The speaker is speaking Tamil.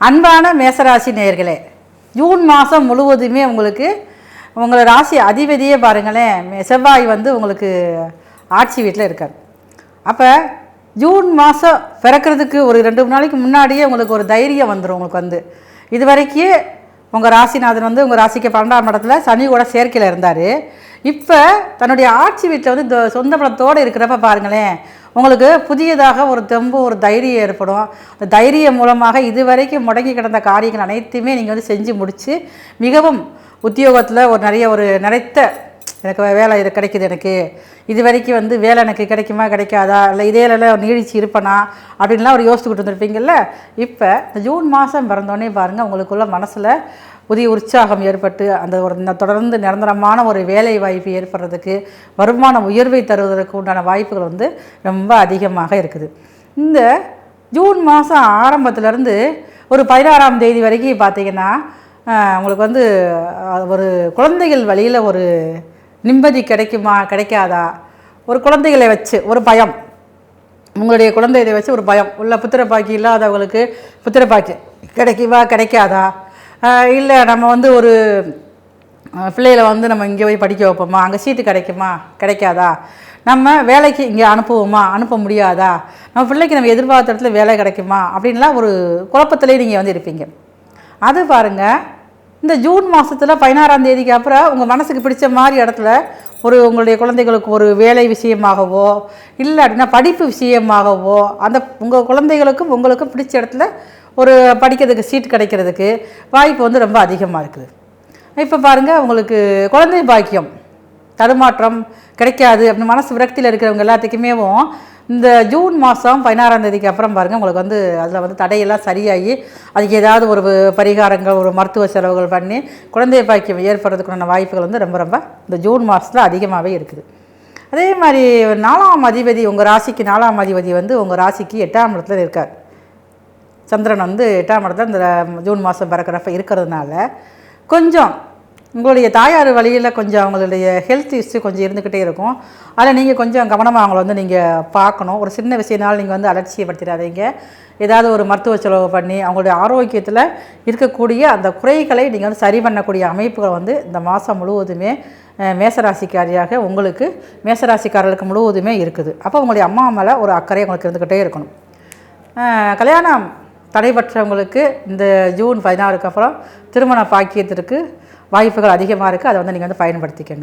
அன்பான மேசராசி நேயர்களே, ஜூன் மாதம் முழுவதுமே உங்களுக்கு உங்களை ராசி அதிபதியே பாருங்களேன், செவ்வாய் வந்து உங்களுக்கு ஆட்சி வீட்டில் இருக்கார். அப்போ ஜூன் மாதம் பிறக்கிறதுக்கு ஒரு 2 நாளைக்கு முன்னாடியே உங்களுக்கு ஒரு தைரியம் வந்துடும். உங்களுக்கு வந்து இது வரைக்கும் உங்கள் ராசிநாதன் வந்து உங்கள் ராசிக்கு 12ஆம் இடத்துல சனி கூட சேர்க்கையில் இருந்தார். இப்போ தன்னுடைய ஆட்சி வீட்டில் வந்து இந்த சொந்த பலத்தோடு இருக்கிறப்ப பாருங்களேன், உங்களுக்கு புதியதாக ஒரு தெம்பு ஒரு தைரியம் ஏற்படும். அந்த தைரியம் மூலமாக இதுவரைக்கும் முடங்கி கிடந்த காரியங்கள் அனைத்துமே நீங்கள் வந்து செஞ்சு முடித்து மிகவும் உத்தியோகத்தில் ஒரு நினைத்த எனக்கு வேலை இது கிடைக்குது, எனக்கு இது வரைக்கும் வந்து வேலை எனக்கு கிடைக்குமா கிடைக்காதா, இல்லை இதே நீடிச்சு இருப்பேனா அப்படின்லாம் ஒரு யோசிச்சுக்கிட்டு இருந்திருப்பீங்கள்ல. இப்போ இந்த ஜூன் மாதம் பிறந்தோடனே பாருங்கள், உங்களுக்குள்ள மனசில் புதிய உற்சாகம் ஏற்பட்டு அந்த ஒரு தொடர்ந்து நிரந்தரமான ஒரு வேலை வாய்ப்பு ஏற்படுறதுக்கு, வருமான உயர்வை தருவதற்கு உண்டான வாய்ப்புகள் வந்து ரொம்ப அதிகமாக இருக்குது. இந்த ஜூன் மாதம் ஆரம்பத்துலேருந்து ஒரு 16ஆம் தேதி வரைக்கும் பார்த்திங்கன்னா உங்களுக்கு வந்து ஒரு குழந்தைகள் வழியில் ஒரு நிம்மதி கிடைக்குமா கிடைக்காதா, ஒரு குழந்தைகளை வச்சு ஒரு பயம், உங்களுடைய குழந்தைகளை வச்சு ஒரு பயம் உள்ள, புத்திரப்பாக்கி இல்லாதவங்களுக்கு புத்திரப்பாக்கி கிடைக்குமா கிடைக்காதா, இல்லை நம்ம வந்து ஒரு பிள்ளைகளை வந்து நம்ம இங்கே போய் படிக்க வைப்போமா, அங்கே சீட்டு கிடைக்குமா கிடைக்காதா, நம்ம வேலைக்கு இங்கே அனுப்புவோமா அனுப்ப முடியாதா, நம்ம பிள்ளைக்கு நம்ம எதிர்பார்த்த இடத்துல வேலை கிடைக்குமா அப்படின்லாம் ஒரு குழப்பத்திலே நீங்கள் வந்து இருப்பீங்க. அது பாருங்கள், இந்த ஜூன் மாதத்தில் 16ஆம் தேதிக்கு அப்புறம் உங்கள் மனசுக்கு பிடிச்ச மாதிரி இடத்துல ஒரு உங்களுடைய குழந்தைகளுக்கு ஒரு வேலை விஷயமாகவோ இல்லை அப்படின்னா படிப்பு விஷயமாகவோ அந்த உங்கள் குழந்தைகளுக்கும் உங்களுக்கும் பிடிச்ச இடத்துல ஒரு படிக்கிறதுக்கு சீட் கிடைக்கிறதுக்கு வாய்ப்பு வந்து ரொம்ப அதிகமாக இருக்குது. இப்போ பாருங்கள், உங்களுக்கு குழந்தை பாக்கியம் தடுமாற்றம் கிடைக்காது அப்படின்னு மனசு விரக்தியில் இருக்கிறவங்க எல்லாத்துக்குமே இந்த ஜூன் மாதம் 16ஆம் தேதிக்கு அப்புறம் பாருங்கள், உங்களுக்கு வந்து அதில் வந்து தடையெல்லாம் சரியாகி அதுக்கு ஏதாவது ஒரு பரிகாரங்கள் ஒரு மருத்துவ செலவுகள் பண்ணி குழந்தை பாக்கியம் ஏற்படுறதுக்கான வாய்ப்புகள் வந்து ரொம்ப ரொம்ப இந்த ஜூன் மாதத்தில் அதிகமாகவே இருக்குது. அதே மாதிரி 4ஆம் அதிபதி உங்கள் ராசிக்கு 4ஆம் அதிபதி வந்து உங்கள் ராசிக்கு 8ஆம் இடத்துல இருக்கார். சந்திரன் வந்து 8ஆம் இடத்துல இந்த ஜூன் மாதம் பிறக்கிறப்ப இருக்கிறதுனால கொஞ்சம் உங்களுடைய தாயார் வழியில் கொஞ்சம் அவங்களுடைய ஹெல்த் இஷ்யூ கொஞ்சம் இருந்துக்கிட்டே இருக்கும். அதில் நீங்கள் கொஞ்சம் கவனமாக அவங்கள வந்து நீங்கள் பார்க்கணும். ஒரு சின்ன விஷயனாலும் நீங்கள் வந்து அலட்சியப்படுத்திடாதீங்க. ஏதாவது ஒரு மருத்துவ செலவு பண்ணி அவங்களுடைய ஆரோக்கியத்தில் இருக்கக்கூடிய அந்த குறைகளை நீங்கள் வந்து சரி பண்ணக்கூடிய அமைப்புகள் வந்து இந்த மாதம் முழுவதுமே மேசராசிக்காரியாக உங்களுக்கு மேசராசிக்காரர்களுக்கு முழுவதுமே இருக்குது. அப்போ உங்களுடைய அம்மா மேலே ஒரு அக்கறை உங்களுக்கு இருந்துக்கிட்டே இருக்கணும். கல்யாணம் தடைபற்றவங்களுக்கு இந்த ஜூன் 16க்கு அப்புறம் திருமண பாக்கியத்திற்கு வாய்ப்புகள் அதிகமாக இருக்குது. அதை வந்து நீங்கள் வந்து பயன்படுத்திக்கங்க.